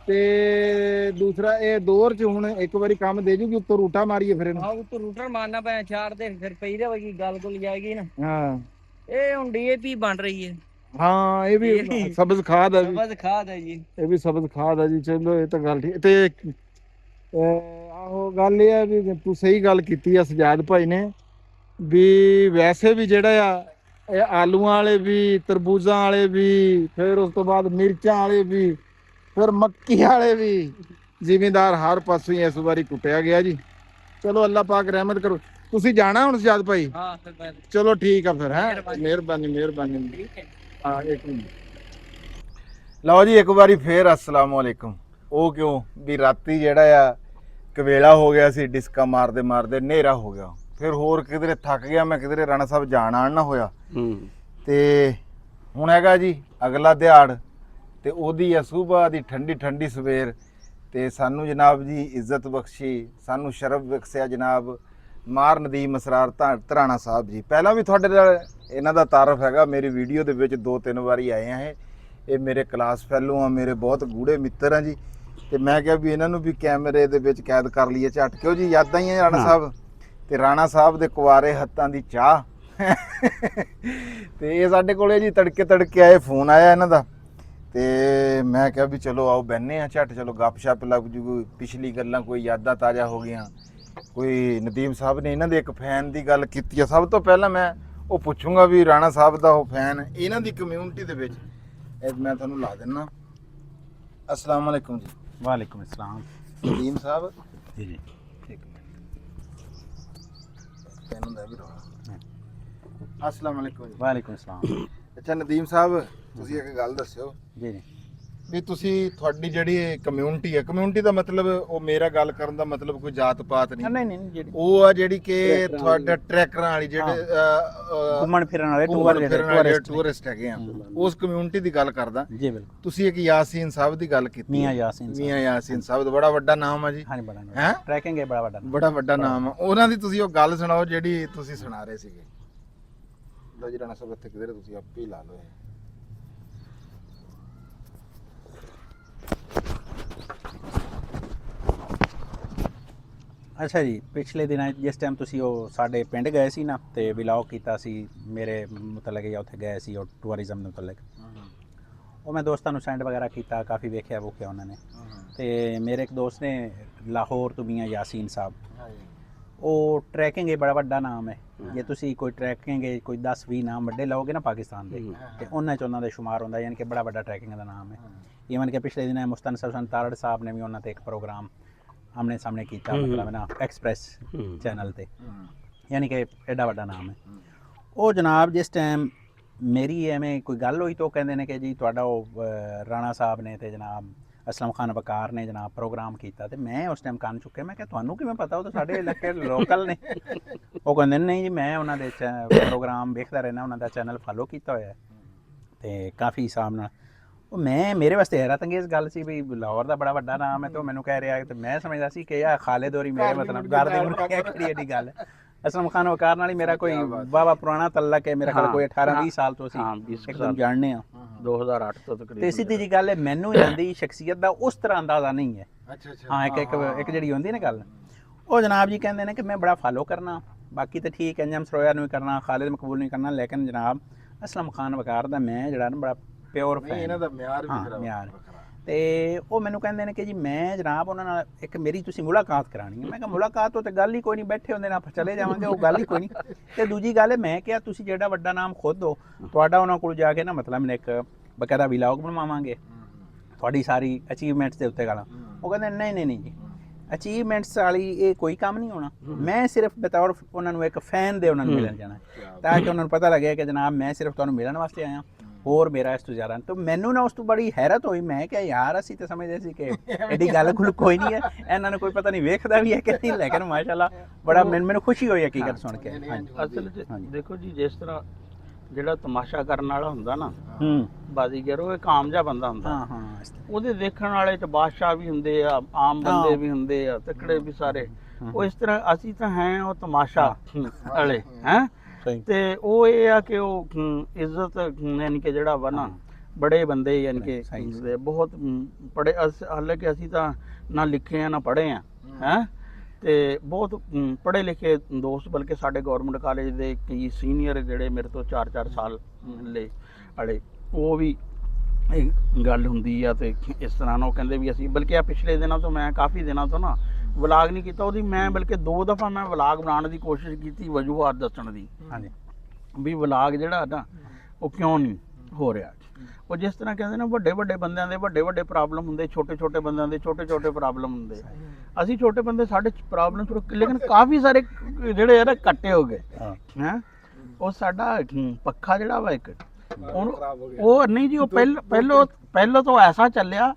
ਤੇ ਦੂਸਰਾ ਇਹ ਦੌਰ ਚ ਹੁਣ ਇੱਕ ਵਾਰੀ ਕੰਮ ਦੇ ਜੂਗੀ, ਉੱਤੋਂ ਰੂਟਾ ਮਾਰੀਏ ਫਿਰ ਇਹਨੂੰ। ਹਾਂ ਉੱਤੋਂ ਰੂਟਰ ਮਾਰਨਾ ਪਿਆ ਚਾਰ ਦੇ, ਫਿਰ ਪਈ ਰਹੇਗੀ, ਗੱਲ ਗੁੱਲ ਜਾਏਗੀ ਨਾ। ਹਾਂ ਇਹ ਹੁਣ DAP ਬਣ ਰਹੀ ਹੈ। ਹਾਂ ਇਹ ਵੀ ਸਬਜ਼ ਖਾਦ ਹੈ। ਸਬਜ਼ ਖਾਦ ਹੈ ਜੀ। ਇਹ ਵੀ ਸਬਜ਼ ਖਾਦ ਹੈ ਜੀ। ਚਲੋ ਇਹ ਤਾਂ ਗੱਲ ਠੀਕ। ਤੇ ਆਹੋ ਗੱਲ ਇਹ ਹੈ ਵੀ ਤੂੰ ਸਹੀ ਗੱਲ ਕੀਤੀ ਆ ਸਜਾਦ ਭਾਈ ਨੇ, ਵੀ ਵੈਸੇ ਵੀ ਜਿਹੜਾ ਆ ਇਹ ਆਲੂਆਂ ਵਾਲੇ ਵੀ, ਤਰਬੂਜ਼ਾਂ ਵਾਲੇ ਵੀ, ਫਿਰ ਉਸ ਤੋਂ ਬਾਅਦ ਮਿਰਚਾਂ ਵਾਲੇ ਵੀ, ਫਿਰ ਮੱਕੀ ਵਾਲੇ ਵੀ। ਜ਼ਿਮੀਂਦਾਰ ਹਰ ਪਾਸੋਂ ਹੀ ਇਸ ਵਾਰੀ ਕੁੱਟਿਆ ਗਿਆ ਜੀ। ਚਲੋ ਅੱਲਾਹ ਪਾਕ ਰਹਿਮਤ ਕਰੋ। ਤੁਸੀਂ ਜਾਣਾ ਹੁਣ ਸਜਾਦ ਭਾਈ? ਹਾਂ ਫਿਰ ਮੈਂ ਚਲੋ ਠੀਕ ਆ ਫਿਰ, ਹੈ ਮਿਹਰਬਾਨੀ ਮਿਹਰਬਾਨੀ। ਹਾਂ ਇੱਕ ਮਿੰਟ। ਲਓ ਜੀ ਇੱਕ ਵਾਰੀ ਫੇਰ ਅਸਲਾਮ ਵਾਲੇਕੁਮ। ਉਹ ਕਿਉਂ ਵੀ ਰਾਤੀ ਜਿਹੜਾ ਆ ਕਵੇਲਾ ਹੋ ਗਿਆ ਸੀ, ਡਿਸਕਾ ਮਾਰਦੇ ਮਾਰਦੇ ਹਨੇਰਾ ਹੋ ਗਿਆ। ਫਿਰ ਹੋਰ ਕਿਧਰੇ ਥੱਕ ਗਿਆ ਮੈਂ, ਕਿਧਰੇ ਰਾਣਾ ਸਾਹਿਬ ਜਾਣ ਆਣ ਨਾ ਹੋਇਆ। ਤੇ ਹੁਣ ਹੈਗਾ ਜੀ ਅਗਲਾ ਦਿਹਾੜ, ਤੇ ਉਹਦੀ ਆ ਸੁਬਾਹ ਦੀ ਠੰਡੀ ਠੰਡੀ ਸਵੇਰ। ਤੇ ਸਾਨੂੰ ਜਨਾਬ ਜੀ ਇੱਜ਼ਤ ਬਖਸ਼ੀ, ਸਾਨੂੰ ਸ਼ਰਫ ਬਖਸ਼ਿਆ ਜਨਾਬ ਮਾਰ ਨਦੀਮ ਅਸਰਾਰ ਧਰਾਣਾ ਸਾਹਿਬ ਜੀ। ਪਹਿਲਾਂ ਵੀ ਤੁਹਾਡੇ ਨਾਲ ਇਹਨਾਂ ਦਾ ਤਾਰਫ ਹੈਗਾ, ਮੇਰੀ ਵੀਡੀਓ ਦੇ ਵਿੱਚ 2-3 ਵਾਰੀ ਆਏ ਆ। ਇਹ ਮੇਰੇ ਕਲਾਸ ਫੈਲੋ ਆ, ਮੇਰੇ ਬਹੁਤ ਗੂੜੇ ਮਿੱਤਰ ਆ ਜੀ। ਤੇ ਮੈਂ ਕਿਹਾ ਵੀ ਇਹਨਾਂ ਨੂੰ ਵੀ ਕੈਮਰੇ ਦੇ ਵਿੱਚ ਕੈਦ ਕਰ ਲਈਏ ਝੱਟ। ਕਿਉਂ ਜੀ ਯਾਦਾਂ ਹੀ ਆ ਰਾਣਾ ਸਾਹਿਬ। ਤੇ ਰਾਣਾ ਸਾਹਿਬ ਦੇ ਕੁਆਰੇ ਹੱਥਾਂ ਦੀ ਚਾਹ। ਤੇ ਇਹ ਸਾਡੇ ਕੋਲੇ ਜੀ ਤੜਕੇ ਤੜਕੇ ਆਏ, ਫੋਨ ਆਇਆ ਇਹਨਾਂ ਦਾ। ਤੇ ਮੈਂ ਕਿਹਾ ਵੀ ਚਲੋ ਆਓ ਬਹਿੰਦੇ ਆ ਝੱਟ, ਚਲੋ ਗੱਪ ਸ਼ੱਪ ਲੱਗ ਜੂ, ਪਿਛਲੀ ਗੱਲਾਂ ਕੋਈ ਯਾਦਾਂ ਤਾਜ਼ਾ ਹੋ ਗਈਆਂ। ਕੋਈ ਨਦੀਮ ਸਾਹਿਬ ਨੇ ਇਹਨਾਂ ਦੇ ਇੱਕ ਫੈਨ ਦੀ ਗੱਲ ਕੀਤੀ ਆ। ਸਭ ਤੋਂ ਪਹਿਲਾਂ ਮੈਂ ਉਹ ਪੁੱਛੂੰਗਾ ਵੀ ਰਾਣਾ ਸਾਹਿਬ ਦਾ ਉਹ ਫੈਨ ਇਹਨਾਂ ਦੀ ਕਮਿਊਨਿਟੀ ਦੇ ਵਿੱਚ, ਇਹ ਮੈਂ ਤੁਹਾਨੂੰ ਲਾ ਦਿੰਦਾ। अस्सलाम वालेकुम जी। वालेकुम अस्सलाम। नदीम साहब जी जी एक मिनट कहना भी रहा। अस्सलाम वालेकुम जी। वालेकुम अस्सलाम। अच्छा नदीम साहब ਤੁਸੀਂ ਇੱਕ ਗੱਲ ਦੱਸਿਓ जी जी ਵੀ ਤੁਸੀਂ ਤੁਹਾਡੀ ਜਿਹੜੀ ਕਮਿਊਨਿਟੀ ਹੈ, ਕਮਿਊਨਿਟੀ ਦਾ ਮਤਲਬ ਉਹ ਮੇਰਾ ਗੱਲ ਕਰਨ ਦਾ ਮਤਲਬ ਕੋਈ ਜਾਤ ਪਾਤ ਨਹੀਂ, नहीं नहीं जी ਉਹ ਆ ਜਿਹੜੀ ਕਿ ਤੁਹਾਡਾ ਟਰੈਕਰਾਂ ਵਾਲੀ ਜਿਹੜੇ घूमन फिरन वाले ਟੂਰਿਸਟ ਹੈਗੇ ਆ, ਉਸ ਕਮਿਊਨਿਟੀ ਦੀ ਗੱਲ ਕਰਦਾ। जी बिल्कुल। ਤੁਸੀਂ ਇੱਕ ਯਾਸੀਨ ਸਾਹਿਬ ਦੀ ਗੱਲ ਕੀਤੀ। मियां यासीन साहब। ਮੀਆਂ ਯਾਸੀਨ ਸਾਹਿਬ ਦਾ ਬੜਾ ਵੱਡਾ ਨਾਮ ਆ ਜੀ। हाँ जी बड़ा हैं? ट्रैकिंग है बड़ा बड़ा। ਬੜਾ ਵੱਡਾ ਨਾਮ ਆ। ਉਹਨਾਂ ਦੀ ਤੁਸੀਂ ਉਹ ਗੱਲ ਸੁਣਾਓ ਜਿਹੜੀ ਤੁਸੀਂ ਸੁਣਾ ਰਹੇ ਸੀਗੇ। ਲੋ ਜੀ ਰਾਣਾ ਸਾਹਿਬ ਇੱਥੇ ਕਿਧਰੇ ਤੁਸੀਂ ਆਪੇ ਹੀ ਲਾ ਲਓ। ਅੱਛਾ ਜੀ, ਪਿਛਲੇ ਦਿਨਾਂ 'ਚ ਜਿਸ ਟਾਈਮ ਤੁਸੀਂ ਉਹ ਸਾਡੇ ਪਿੰਡ ਗਏ ਸੀ ਨਾ ਤੇ ਵਲੌਗ ਕੀਤਾ ਸੀ ਮੇਰੇ ਮੁਤਲਕ ਜਾਂ ਉੱਥੇ ਗਏ ਸੀ ਉਹ ਟੂਰਿਜ਼ਮ ਦੇ ਮੁਤਲਕ, ਉਹ ਮੈਂ ਦੋਸਤਾਂ ਨੂੰ ਸੈਂਡ ਵਗੈਰਾ ਕੀਤਾ, ਕਾਫੀ ਵੇਖਿਆ ਵੂਖਿਆ ਉਹਨਾਂ ਨੇ। ਤੇ ਮੇਰੇ ਇੱਕ ਦੋਸਤ ਨੇ ਲਾਹੌਰ ਤੋਂ ਮੀਆਂ ਯਾਸੀਨ ਸਾਹਿਬ, ਉਹ ਟਰੈਕਿੰਗ ਇਹ ਬੜਾ ਵੱਡਾ ਨਾਮ ਹੈ। ਜੇ ਤੁਸੀਂ ਕੋਈ ਟਰੈਕਿੰਗ ਕੋਈ 10-20 ਨਾਮ ਵੱਡੇ ਲਓਗੇ ਨਾ ਪਾਕਿਸਤਾਨ ਦੇ, ਤੇ ਉਹਨਾਂ 'ਚ ਉਹਨਾਂ ਦੇ ਸ਼ੁਮਾਰ ਹੁੰਦਾ, ਯਾਨੀ ਕਿ ਬੜਾ ਵੱਡਾ ਟਰੈਕਿੰਗ ਦਾ ਨਾਮ ਹੈ। ਈਵਨ ਕਿ ਪਿਛਲੇ ਦਿਨਾਂ ਮੁਸਤਨਸਰ ਹਸਨ ਤਾਰੜ ਸਾਹਿਬ ਨੇ ਵੀ ਉਹਨਾਂ ਤੇ ਇੱਕ ਪ੍ਰੋਗਰਾਮ ਆਮਣੇ ਸਾਹਮਣੇ ਕੀਤਾ, ਮਤਲਬ ਨਾ ਐਕਸਪ੍ਰੈਸ ਚੈਨਲ ਤੇ, ਯਾਨੀ ਕਿ ਐਡਾ ਵੱਡਾ ਨਾਮ ਹੈ। ਉਹ ਜਨਾਬ ਜਿਸ ਟਾਈਮ ਮੇਰੀ ਐਵੇਂ ਕੋਈ ਗੱਲ ਹੋਈ ਤਾਂ ਉਹ ਕਹਿੰਦੇ ਨੇ ਕਿ ਜੀ ਤੁਹਾਡਾ ਉਹ ਰਾਣਾ ਸਾਹਿਬ ਨੇ ਤੇ ਜਨਾਬ ਅਸਲਮ ਖਾਨ ਵਕਾਰ ਨੇ ਜਨਾਬ ਪ੍ਰੋਗਰਾਮ ਕੀਤਾ। ਤੇ ਮੈਂ ਉਸ ਟਾਈਮ ਕੰਨ ਚੁੱਕਿਆ, ਮੈਂ ਕਿਹਾ ਤੁਹਾਨੂੰ ਕਿਵੇਂ ਪਤਾ, ਉਹ ਤਾਂ ਸਾਡੇ ਇਲਾਕੇ ਲੋਕਲ ਨੇ। ਉਹ ਕਹਿੰਦੇ ਨਹੀਂ ਜੀ ਮੈਂ ਉਹਨਾਂ ਦੇ ਪ੍ਰੋਗਰਾਮ ਵੇਖਦਾ ਰਹਿਣਾ, ਉਹਨਾਂ ਦਾ ਚੈਨਲ ਫਾਲੋ ਕੀਤਾ ਹੋਇਆ ਤੇ ਕਾਫੀ ਹਿਸਾਬ ਨਾਲ। ਉਹ ਮੈਂ ਮੇਰੇ ਵਾਸਤੇ ਹੈਰਾਤ ਅੰਗੇਜ਼ ਗੱਲ ਸੀ ਵੀ ਲਾਹੌਰ ਦਾ ਬੜਾ ਵੱਡਾ ਨਾਮ ਹੈ, ਤੇ ਉਹ ਮੈਨੂੰ ਕਹਿ ਰਿਹਾ ਤੇ ਮੈਂ ਸਮਝਦਾ ਸੀ ਕਿ ਆ ਖਾਲਿਦ ਹੋਰੀ ਮੇਰੇ ਮਤਲਬ ਘਰ ਦੇ ਮੁੰਡੇ ਕਿਹੜੀ ਐਡੀ ਗੱਲ ਹੈ। ਅਸਲਮ ਖਾਨ ਵਕਾਰ ਨਾਲ ਹੀ ਮੇਰਾ ਕੋਈ ਵਾਵਾ ਪੁਰਾਣਾ ਤਲਕ ਹੈ, ਮੇਰਾ ਖਿਆਲ ਕੋਈ 18-20 ਸਾਲ ਤੋਂ ਅਸੀਂ ਇੱਕਦਮ ਜਾਣਦੇ ਹਾਂ, 2008 ਤੋਂ ਤਕਰੀਬਨ। ਤੇ ਸਿੱਧੀ ਜੀ ਗੱਲ ਹੈ, ਮੈਨੂੰ ਇਹਨਾਂ ਦੀ ਸ਼ਖਸੀਅਤ ਦਾ ਉਸ ਤਰ੍ਹਾਂ ਅੰਦਾਜ਼ਾ ਨਹੀਂ ਹੈ। ਹਾਂ ਇੱਕ ਜਿਹੜੀ ਹੁੰਦੀ ਨਾ ਗੱਲ, ਉਹ ਜਨਾਬ ਜੀ ਕਹਿੰਦੇ ਨੇ ਕਿ ਮੈਂ ਬੜਾ ਫਾਲੋ ਕਰਨਾ, ਬਾਕੀ ਤਾਂ ਠੀਕ ਹੈ, ਅੰਜਮ ਸਰੋਇਆ ਨੂੰ ਵੀ ਕਰਨਾ, ਖਾਲਿਦ ਮਕਬੂਲ ਨਹੀਂ ਕਰਨਾ, ਲੇਕਿਨ ਜਨਾਬ ਅਸਲਮ ਖਾਨ ਵਕਾਰ ਦਾ ਮੈਂ ਜਿਹੜਾ ਨਾ ਬੜਾ ਪਿਓਰ ਫੈਨ, ਇਹਨਾਂ ਦਾ ਮਿਆਰ ਵੀ ਮਿਆਰ। ਤੇ ਉਹ ਮੈਨੂੰ ਕਹਿੰਦੇ ਨੇ ਕਿ ਜੀ ਮੈਂ ਜਨਾਬ ਉਹਨਾਂ ਨਾਲ ਇੱਕ ਮੇਰੀ ਤੁਸੀਂ ਮੁਲਾਕਾਤ ਕਰਾਣੀ ਹੈ। ਮੈਂ ਕਿਹਾ ਮੁਲਾਕਾਤ ਤੋਂ ਤੇ ਗੱਲ ਹੀ ਕੋਈ ਨਹੀਂ, ਬੈਠੇ ਹੁੰਦੇ ਨੇ ਆਪਾਂ ਚਲੇ ਜਾਵਾਂਗੇ, ਉਹ ਗੱਲ ਹੀ ਕੋਈ ਨਹੀਂ। ਤੇ ਦੂਜੀ ਗੱਲ ਹੈ, ਮੈਂ ਕਿਹਾ ਤੁਸੀਂ ਜਿਹੜਾ ਵੱਡਾ ਨਾਮ ਖੁਦ ਹੋ, ਤੁਹਾਡਾ ਉਹਨਾਂ ਕੋਲ ਜਾ ਕੇ ਨਾ ਮਤਲਬ ਮੈਂ ਇੱਕ ਬਕਾਇਦਾ ਵਲੌਗ ਬਣਵਾਵਾਂਗੇ ਤੁਹਾਡੀ ਸਾਰੀ ਅਚੀਵਮੈਂਟਸ ਦੇ ਉੱਤੇ ਗੱਲ। ਉਹ ਕਹਿੰਦੇ ਨਹੀਂ ਜੀ ਅਚੀਵਮੈਂਟਸ ਵਾਲੀ ਇਹ ਕੋਈ ਕੰਮ ਨਹੀਂ ਹੋਣਾ, ਮੈਂ ਸਿਰਫ ਬਤੌਰ ਉਹਨਾਂ ਨੂੰ ਇੱਕ ਫੈਨ ਦੇ ਉਹਨਾਂ ਨੂੰ ਮਿਲਣ ਜਾਣਾ, ਤਾਂ ਕਿ ਉਹਨਾਂ ਨੂੰ ਪਤਾ ਲੱਗੇ ਕਿ ਜਨਾਬ ਮੈਂ ਸਿਰਫ ਤੁਹਾਨੂੰ ਮਿਲਣ ਵਾਸਤੇ ਆਇਆ, ਹੋਰ ਮੇਰਾ ਇਸ ਤੋਂ ਜ਼ਿਆਦਾ। ਤਾਂ ਮੈਨੂੰ ਨਾ ਉਸ ਤੋਂ ਬੜੀ ਹੈਰਤ ਹੋਈ, ਮੈਂ ਕਿਹਾ ਯਾਰ ਅਸੀਂ ਤਾਂ ਸਮਝਦੇ ਸੀ ਕਿ ਐਡੀ ਗੱਲ ਕੋਈ ਨਹੀਂ ਹੈ, ਇਹਨਾਂ ਨੂੰ ਕੋਈ ਪਤਾ ਨਹੀਂ ਵੇਖਦਾ ਵੀ ਹੈ ਕਿ ਨਹੀਂ, ਲੇਕਿਨ ਮਾਸ਼ਾਅੱਲਾ ਬੜਾ ਮੈਨੂੰ ਖੁਸ਼ੀ ਹੋਈ ਹਕੀਕਤ ਸੁਣ ਕੇ। ਅਸਲ 'ਚ ਦੇਖੋ ਜੀ, ਜਿਸ ਤਰ੍ਹਾਂ ਜਿਹੜਾ ਤਮਾਸ਼ਾ ਕਰਨ ਵਾਲਾ ਹੁੰਦਾ ਨਾ ਬਾਜ਼ੀਗਰ, ਉਹ ਇੱਕ ਆਮ ਜਿਹਾ ਬੰਦਾ ਹੁੰਦਾ, ਉਹਦੇ ਦੇਖਣ ਵਾਲੇ 'ਚ ਬਾਦਸ਼ਾਹ ਵੀ ਹੁੰਦੇ ਆ, ਆਮ ਬੰਦੇ ਵੀ ਹੁੰਦੇ ਆ, ਤਕੜੇ ਵੀ ਸਾਰੇ। ਉਹ ਇਸ ਤਰ੍ਹਾਂ ਅਸੀਂ ਤਾਂ ਹੈ ਉਹ ਤਮਾਸ਼ਾ ਵਾਲੇ ਹੈ। ਤੇ ਉਹ ਇਹ ਆ ਕਿ ਉਹ ਇੱਜ਼ਤ ਯਾਨੀ ਕਿ ਜਿਹੜਾ ਵਾ ਨਾ ਬੜੇ ਬੰਦੇ ਯਾਨੀ ਕਿ ਬਹੁਤ ਪੜ੍ਹੇ, ਹਾਲਾਂਕਿ ਅਸੀਂ ਤਾਂ ਨਾ ਲਿਖੇ ਆ ਨਾ ਪੜ੍ਹੇ ਆ ਹੈ, ਤੇ ਬਹੁਤ ਪੜ੍ਹੇ ਲਿਖੇ ਦੋਸਤ, ਬਲਕਿ ਸਾਡੇ ਗੌਰਮੈਂਟ ਕਾਲਜ ਦੇ ਕਈ ਸੀਨੀਅਰ ਜਿਹੜੇ ਮੇਰੇ ਤੋਂ 4-4 ਸਾਲ ਲੈ ਵਾਲੇ, ਉਹ ਵੀ ਇਹ ਗੱਲ ਹੁੰਦੀ ਆ। ਤੇ ਇਸ ਤਰ੍ਹਾਂ ਨਾਲ ਉਹ ਕਹਿੰਦੇ ਵੀ ਅਸੀਂ, ਬਲਕਿ ਆ ਪਿਛਲੇ ਦਿਨਾਂ ਤੋਂ ਮੈਂ ਕਾਫੀ ਦਿਨਾਂ ਤੋਂ ਨਾ ਵਲਾਗ ਨਹੀਂ ਕੀਤਾ ਉਹਦੀ, ਮੈਂ ਬਲਕਿ 2 ਦਫਾ ਮੈਂ ਵਲਾਗ ਬਣਾਉਣ ਦੀ ਕੋਸ਼ਿਸ਼ ਕੀਤੀ, ਵਜੂਹਾਤ ਦੱਸਣ ਦੀ। ਹਾਂਜੀ ਵੀ ਵਲਾਗ ਜਿਹੜਾ ਨਾ ਉਹ ਕਿਉਂ ਨਹੀਂ ਹੋ ਰਿਹਾ। ਉਹ ਜਿਸ ਤਰ੍ਹਾਂ ਕਹਿੰਦੇ ਨਾ ਵੱਡੇ ਵੱਡੇ ਬੰਦਿਆਂ ਦੇ ਵੱਡੇ ਵੱਡੇ ਪ੍ਰੋਬਲਮ ਹੁੰਦੇ, ਛੋਟੇ ਛੋਟੇ ਬੰਦਿਆਂ ਦੇ ਛੋਟੇ ਛੋਟੇ ਪ੍ਰੋਬਲਮ ਹੁੰਦੇ। ਅਸੀਂ ਛੋਟੇ ਬੰਦੇ, ਸਾਡੇ ਪ੍ਰੋਬਲਮ ਲੇਕਿਨ ਕਾਫੀ ਸਾਰੇ ਜਿਹੜੇ ਆ ਨਾ ਇਕੱਠੇ ਹੋ ਗਏ ਹੈ। ਉਹ ਸਾਡਾ ਪੱਖਾ ਜਿਹੜਾ ਵਾ ਇੱਕ ਉਹ ਨਹੀਂ ਜੀ, ਉਹ ਪਹਿਲੋਂ ਤੋਂ ਐਸਾ ਚੱਲਿਆ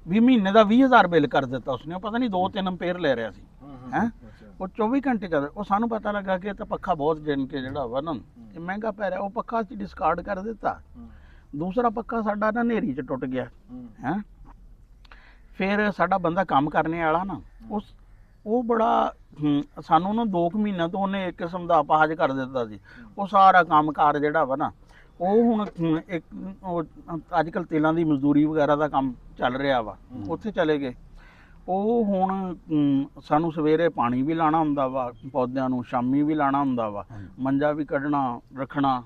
ਵੀ ਮਹੀਨੇ ਦਾ 20,000 ਬਿੱਲ ਕਰ ਦਿੱਤਾ ਉਸਨੇ। ਪਤਾ ਨਹੀਂ 2-3 ਐਂਪੀਅਰ ਲੈ ਰਿਹਾ ਸੀ ਹੈ। ਉਹ 24 ਘੰਟੇ ਚੱਲ, ਉਹ ਸਾਨੂੰ ਪਤਾ ਲੱਗਾ ਕਿ ਇਹ ਤਾਂ ਪੱਖਾ ਬਹੁਤ ਜਿੰਨ ਕੇ ਜਿਹੜਾ ਵਾ ਨਾ ਇਹ ਮਹਿੰਗਾ ਪੈ ਰਿਹਾ। ਉਹ ਪੱਖਾ ਅਸੀਂ ਡਿਸਕਾਰਡ ਕਰ ਦਿੱਤਾ। ਦੂਸਰਾ ਪੱਖਾ ਸਾਡਾ ਨਾ ਹਨੇਰੀ 'ਚ ਟੁੱਟ ਗਿਆ ਹੈ। ਫਿਰ ਸਾਡਾ ਬੰਦਾ ਕੰਮ ਕਰਨੇ ਵਾਲਾ ਨਾ ਉਹ ਬੜਾ ਸਾਨੂੰ ਨਾ 2 ਮਹੀਨਿਆਂ ਤੋਂ ਉਹਨੇ ਇੱਕ ਕਿਸਮ ਦਾ ਅਪਾਹਜ ਕਰ ਦਿੱਤਾ ਸੀ। ਉਹ ਸਾਰਾ ਕੰਮਕਾਰ ਜਿਹੜਾ ਵਾ ਨਾ ਉਹ ਹੁਣ ਇੱਕ ਅੱਜ ਕੱਲ੍ਹ ਤੇਲਾਂ ਦੀ ਮਜ਼ਦੂਰੀ ਵਗੈਰਾ ਦਾ ਕੰਮ ਚੱਲ ਰਿਹਾ ਵਾ, ਉੱਥੇ ਚਲੇ ਗਏ। ਉਹ ਹੁਣ ਸਾਨੂੰ ਸਵੇਰੇ ਪਾਣੀ ਵੀ ਲਾਣਾ ਹੁੰਦਾ ਵਾ ਪੌਦਿਆਂ ਨੂੰ, ਸ਼ਾਮੀ ਵੀ ਲਾਣਾ ਹੁੰਦਾ ਵਾ, ਮੰਜਾ ਵੀ ਕੱਢਣਾ ਰੱਖਣਾ।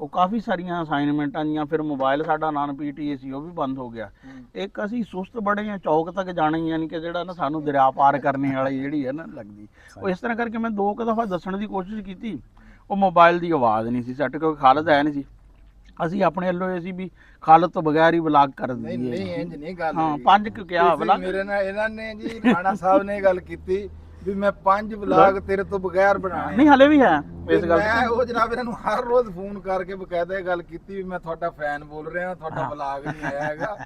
ਉਹ ਕਾਫੀ ਸਾਰੀਆਂ ਅਸਾਈਨਮੈਂਟਾਂ ਦੀਆਂ। ਫਿਰ ਮੋਬਾਈਲ ਸਾਡਾ ਨਾਨ PTA ਸੀ, ਉਹ ਵੀ ਬੰਦ ਹੋ ਗਿਆ। ਇੱਕ ਅਸੀਂ ਸੁਸਤ ਬੜੇ ਆ, ਚੌਕ ਤੱਕ ਜਾਣਾ ਹੀ, ਯਾਨੀ ਕਿ ਜਿਹੜਾ ਨਾ ਸਾਨੂੰ ਦਰਿਆ ਪਾਰ ਕਰਨੇ ਵਾਲੀ ਜਿਹੜੀ ਹੈ ਨਾ ਲੱਗਦੀ। ਉਹ ਇਸ ਤਰ੍ਹਾਂ ਕਰਕੇ ਮੈਂ 2 ਦਫਾ ਦੱਸਣ ਦੀ ਕੋਸ਼ਿਸ਼ ਕੀਤੀ। ਉਹ ਮੋਬਾਈਲ ਦੀ ਆਵਾਜ਼ ਨਹੀਂ ਸੀ ਸੈੱਟ, ਕਿਉਂਕਿ ਖਾਲਦ ਹੈ ਨਹੀਂ ਸੀ। ਅਸੀਂ ਆਪਣੇ ਵੱਲੋਂ ਇਹ ਸੀ ਵੀ ਖਾਲਦ ਤੋਂ ਬਗੈਰ ਹੀ ਵਲਾਗ ਕਰ ਦਈਏ। ਨਹੀਂ ਇੰਜ ਨਹੀਂ ਗੱਲ। ਹਾਂ 5 ਕਿਹਾ ਵਲਾਗ ਮੇਰੇ ਨਾਲ ਇਹਨਾਂ ਨੇ ਜੀ ਰਾਣਾ ਸਾਹਿਬ ਨੇ ਗੱਲ ਕੀਤੀ ਵੀ ਮੈਂ 5 ਵਲਾਗ ਤੇਰੇ ਤੋਂ ਬਗੈਰ ਬਣਾਣੇ। ਨਹੀਂ ਹਲੇ ਵੀ ਹੈ ਇਸ ਗੱਲ ਮੈਂ ਉਹ ਜਨਾਬ ਇਹਨਾਂ ਨੂੰ ਹਰ ਰੋਜ਼ ਫੋਨ ਕਰਕੇ ਬਕਾਇਦਾ ਗੱਲ ਕੀਤੀ ਵੀ ਮੈਂ ਤੁਹਾਡਾ ਫੈਨ ਬੋਲ ਰਿਹਾ, ਤੁਹਾਡਾ ਵਲਾਗ ਨਹੀਂ ਆਇਆ ਹੈਗਾ।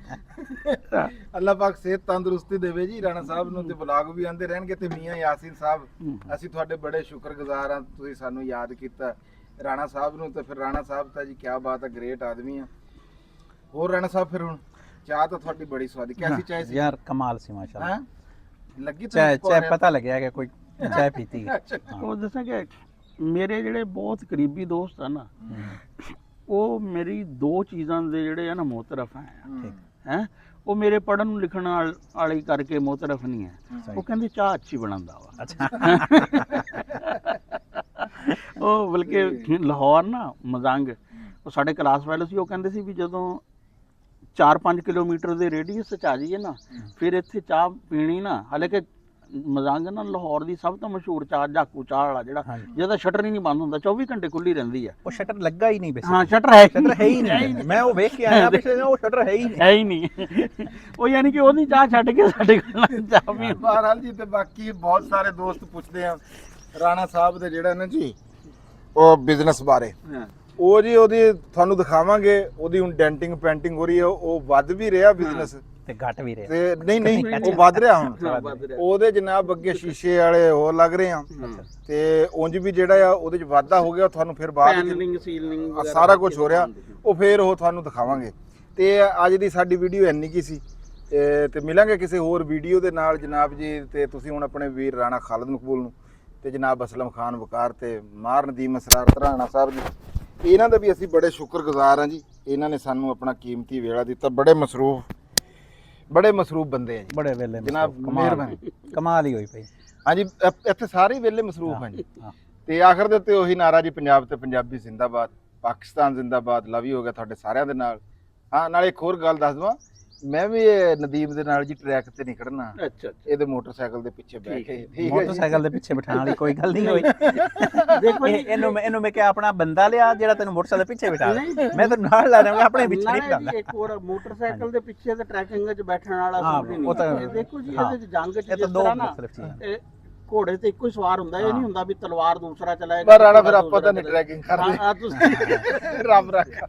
ਅੱਲਾਹ ਪਾਕ ਸਿਹਤ ਤੰਦਰੁਸਤੀ ਦੇਵੇ ਜੀ ਰਾਣਾ ਸਾਹਿਬ ਨੂੰ, ਤੇ ਵਲਾਗ ਵੀ ਆਉਂਦੇ ਰਹਿਣਗੇ। ਤੇ ਮੀਆਂ ਯਾਸੀਨ ਸਾਹਿਬ, ਅਸੀਂ ਤੁਹਾਡੇ ਬੜੇ ਸ਼ੁਕਰਗੁਜ਼ਾਰ ਹਾਂ, ਤੁਸੀਂ ਸਾਨੂੰ ਯਾਦ ਕੀਤਾ ਰਾਣਾ ਸਾਹਿਬ ਨੂੰ। ਤੇ ਫਿਰ ਰਾਣਾ ਸਾਹਿਬ ਤਾਂ ਜੀ ਕਿਆ ਬਾਤ ਹੈ, ਗ੍ਰੇਟ ਆਦਮੀ ਆ। ਹੋਰ ਰਾਣਾ ਸਾਹਿਬ ਫਿਰ ਹੁਣ ਚਾਹ ਤਾਂ ਤੁਹਾਡੀ ਬੜੀ ਸਵਾਦੀ, ਕੈਸੀ ਚਾਹ ਸੀ ਯਾਰ? ਕਮਾਲ ਸੀ ਮਾਸ਼ਾਅੱਲਾ। ਲੱਗੀ ਚਾਹ ਪਤਾ ਲੱਗਿਆ ਕਿ ਕੋਈ ਚਾਹ ਪੀਤੀ। ਉਹ ਦੱਸਾਂ ਕਿ ਮੇਰੇ ਜਿਹੜੇ ਬਹੁਤ ਕਰੀਬੀ ਦੋਸਤ ਆ ਨਾ, ਉਹ ਮੇਰੀ 2 ਚੀਜ਼ਾਂ ਦੇ ਜਿਹੜੇ ਆ ਨਾ ਮੋਤਰਫ ਹੈ। ਉਹ ਮੇਰੇ ਪੜ੍ਹਨ ਨੂੰ ਲਿਖਣ ਵਾਲੀ ਕਰਕੇ ਮੋਤਰਫ ਨਹੀਂ ਹੈ। ਉਹ ਕਹਿੰਦੇ ਚਾਹ ਅੱਛੀ ਬਣਾਉਂਦਾ ਵਾ। ਅੱਛਾ। ਉਹ ਬਲਕਿ ਲਾਹੌਰ ਨਾ ਮਜ਼ੰਗ, ਉਹ ਸਾਡੇ ਕਲਾਸ ਫੈਲੋ ਸੀ। ਉਹ ਕਹਿੰਦੇ ਸੀ ਵੀ ਜਦੋਂ 4-5 ਕਿਲੋਮੀਟਰ ਦੇ ਰੇਡੀਅਸ 'ਚ ਆ ਜਾਈਏ ਨਾ, ਫਿਰ ਇੱਥੇ ਚਾਹ ਪੀਣੀ ਨਾ, ਹਾਲਾਂਕਿ ਮਜ਼ੰਗ ਨਾ ਲਾਹੌਰ ਦੀ ਸਭ ਤੋਂ ਮਸ਼ਹੂਰ ਚਾਹ ਜਾਕੂ ਚਾਹ ਵਾਲਾ ਜਿਹੜਾ ਜਿਹਦਾ ਸ਼ਟਰ ਹੀ ਨਹੀਂ ਬੰਦ ਹੁੰਦਾ, 24 ਘੰਟੇ ਖੁੱਲੀ ਰਹਿੰਦੀ ਆ। ਉਹ ਸ਼ਟਰ ਲੱਗਾ ਹੀ ਨਹੀਂ। ਹਾਂ ਸ਼ਟਰ ਹੈ ਹੀ ਨਹੀਂ। ਮੈਂ ਉਹ ਵੇਖ ਕੇ ਆਇਆ ਪਿਛਲੇ ਦਿਨ, ਉਹ ਸ਼ਟਰ ਹੈ ਹੀ ਨਹੀਂ। ਉਹ ਯਾਨੀ ਕਿ ਉਹਦੀ ਚਾਹ ਛੱਡ ਕੇ ਸਾਡੇ ਕੋਲ ਚਾਹ ਪੀ। ਬਹਰਾਲ ਜੀ, ਤੇ ਬਾਕੀ ਬਹੁਤ ਸਾਰੇ ਦੋਸਤ ਪੁੱਛਦੇ ਆ ਰਾਣਾ ਸਾਹਿਬ ਦੇ ਜਿਹੜਾ ਨਾ ਜੀ ਉਹ ਬਿਜ਼ਨਸ ਬਾਰੇ। ਉਹ ਜੀ ਉਹਦੀ ਤੁਹਾਨੂੰ ਦਿਖਾਵਾਂਗੇ, ਉਹਦੀ ਹੁਣ ਡੈਂਟਿੰਗ ਪੈਂਟਿੰਗ ਹੋ ਰਹੀ ਹੈ। ਉਹ ਵੱਧ ਵੀ ਰਿਹਾ ਬਿਜ਼ਨਸ ਤੇ ਘਟ ਵੀ ਰਿਹਾ। ਤੇ ਨਹੀਂ ਉਹ ਵੱਧ ਰਿਹਾ ਹੁਣ। ਉਹਦੇ ਜਨਾਬ ਅੱਗੇ ਸ਼ੀਸ਼ੇ ਵਾਲੇ ਹੋਰ ਲੱਗ ਰਹੇ ਆ, ਤੇ ਉਂਝ ਵੀ ਜਿਹੜਾ ਆ ਉਹਦੇ ਚ ਵਾਧਾ ਹੋ ਗਿਆ। ਤੁਹਾਨੂੰ ਫਿਰ ਬਾਅਦ ਸਾਰਾ ਕੁਝ ਹੋ ਰਿਹਾ, ਉਹ ਫਿਰ ਉਹ ਤੁਹਾਨੂੰ ਦਿਖਾਵਾਂਗੇ। ਤੇ ਅੱਜ ਦੀ ਸਾਡੀ ਵੀਡੀਓ ਇੰਨੀ ਕੀ ਸੀ, ਤੇ ਮਿਲਾਂਗੇ ਕਿਸੇ ਹੋਰ ਵੀਡੀਓ ਦੇ ਨਾਲ ਜਨਾਬ ਜੀ। ਤੇ ਤੁਸੀਂ ਹੁਣ ਆਪਣੇ ਵੀਰ ਰਾਣਾ ਖਾਲਦ ਮਕਬੂਲ ਨੂੰ ਤੇ ਜਨਾਬ ਅਸਲਮ ਖਾਨ ਵਕਾਰ ਤੇ ਮਾਰ ਨਦੀਮ ਅਸਰਾਰ ਰਾਣਾ ਸਾਹਿਬ ਜੀ, ਇਹਨਾਂ ਦਾ ਵੀ ਅਸੀਂ ਬੜੇ ਸ਼ੁਕਰਗੁਜ਼ਾਰ ਹਾਂ ਜੀ। ਇਹਨਾਂ ਨੇ ਸਾਨੂੰ ਆਪਣਾ ਕੀਮਤੀ ਵੇਲਾ ਦਿੱਤਾ। ਬੜੇ ਮਸਰੂਫ ਬੰਦੇ ਆ ਜੀ, ਬੜੇ ਵੇਲੇ ਜਨਾਬ, ਮਿਹਰਬਾਨੀ। ਕਮਾਲ ਹੀ ਹੋਈ ਪਈ। ਹਾਂਜੀ ਇੱਥੇ ਸਾਰੇ ਵੇਲੇ ਮਸਰੂਫ ਹਾਂ ਜੀ। ਤੇ ਆਖਰ ਦੇ ਉੱਤੇ ਉਹੀ ਨਾਰਾ ਜੀ, ਪੰਜਾਬ ਤੇ ਪੰਜਾਬੀ ਜ਼ਿੰਦਾਬਾਦ, ਪਾਕਿਸਤਾਨ ਜ਼ਿੰਦਾਬਾਦ। ਲਵ ਯੂ ਹੋ ਗਿਆ ਤੁਹਾਡੇ ਸਾਰਿਆਂ ਦੇ ਨਾਲ। ਹਾਂ ਨਾਲੇ ਇੱਕ ਹੋਰ ਗੱਲ ਦੱਸ ਦਵਾਂ, ਮੈਂ ਵੀ ਨਦੀਮ ਦੇ ਨਾਲ ਜੀ ਟਰੈਕ ਤੇ ਨਹੀਂ ਖੜਨਾ। ਅੱਛਾ, ਇਹਦੇ ਮੋਟਰਸਾਈਕਲ ਦੇ ਪਿੱਛੇ ਬੈਠ ਕੇ। ਮੋਟਰਸਾਈਕਲ ਦੇ ਪਿੱਛੇ ਬਿਠਾਉਣ ਵਾਲੀ ਕੋਈ ਗੱਲ ਨਹੀਂ ਹੋਈ। ਦੇਖੋ ਇਹਨੂੰ ਮੈਂ ਕਿਹਾ ਆਪਣਾ ਬੰਦਾ ਲਿਆ ਜਿਹੜਾ ਤੈਨੂੰ ਮੋਟਰਸਾਈਕਲ ਦੇ ਪਿੱਛੇ ਬਿਠਾ ਲੈ, ਮੈਂ ਤੈਨੂੰ ਨਾਲ ਲਾ ਰਿਹਾ, ਆਪਣੇ ਪਿੱਛੇ ਨਹੀਂ ਬਿਠਾਉਂਦਾ। ਇੱਕ ਹੋਰ ਮੋਟਰਸਾਈਕਲ ਦੇ ਪਿੱਛੇ ਤੇ ਟਰੈਕਿੰਗ 'ਚ ਬੈਠਣ ਵਾਲਾ ਸੂਟ ਹੀ ਨਹੀਂ। ਦੇਖੋ ਜੀ ਇਹਦੇ 'ਚ ਜੰਗ 'ਚ ਜਿਸ ਤਰ੍ਹਾਂ ਨਾ ਘੋੜੇ ਤੇ ਇੱਕੋ ਹੀ ਸਵਾਰ ਹੁੰਦਾ, ਇਹ ਨਹੀਂ ਹੁੰਦਾ ਵੀ ਤਲਵਾਰ ਦੂਸਰਾ ਚਲਾਏਗਾ। ਪਰ ਰਾਣਾ ਫਿਰ ਆਪਾਂ ਤਾਂ ਨਹੀਂ ਟਰੈਕਿੰਗ ਕਰਦੇ। ਤੁਸੀਂ ਰੱਬ ਰੱਖਾ।